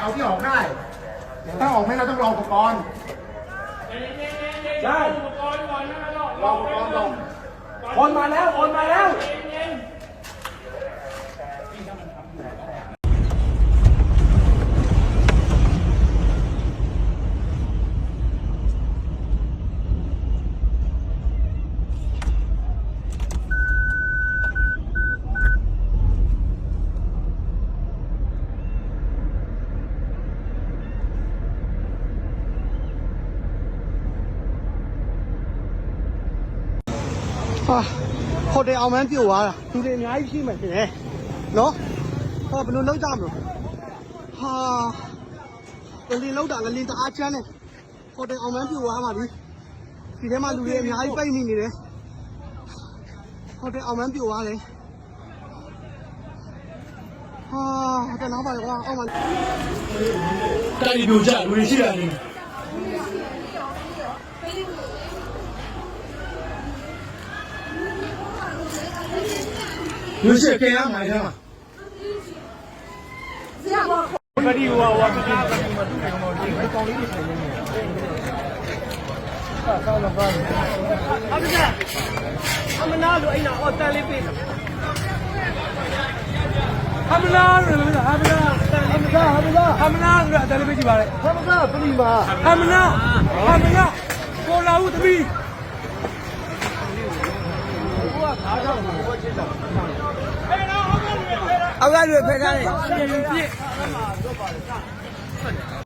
เอาที่ออกได้ถ้าออกไม่เราต้องรออุปกรณ์ใช่รออุปกรณ์ก่อน โอนมาแล้ว ဟိုတယ်အောင်မန်းပြိုသွားတာလူတွေအများကြီးရှိမှဖြစ်တယ်နော်ဘယ်လိုလုပ်ကြမလို့ငလင်းလောက်တာငလင်းတအားချမ်းတယ်ဟိုတယ်အောင်မန်းပြိုသွားမှာဒီထဲမှာလူတွေအများကြီးပိတ်နေတယ်ဟိုတယ်အောင်မန်းပြိုသွားတယ်တဲ့နောက်ပါကွာအောက်မှာတိုက်ပြိုကြလူတွေရှိတာနေလူရှိခင်ရမှာထဲမှာပတိဟိုကပတိမတူတယ်ကောင်ဒီကောင်လေးတွေဆိုင်နေတယ်ဆောင်းတော့ပါအမနာလို့အိမ်နာအော်တန်လေးပေးတာအမနာလို့အမနာတန်လေးပေးတာအမနာလို့တန်လေးပေးကြည့်ပါလေအမနာပလီမာအမနာကိုလာဦးသမီးအောက်ကလူဖယ်ထားတယ်ပြည့်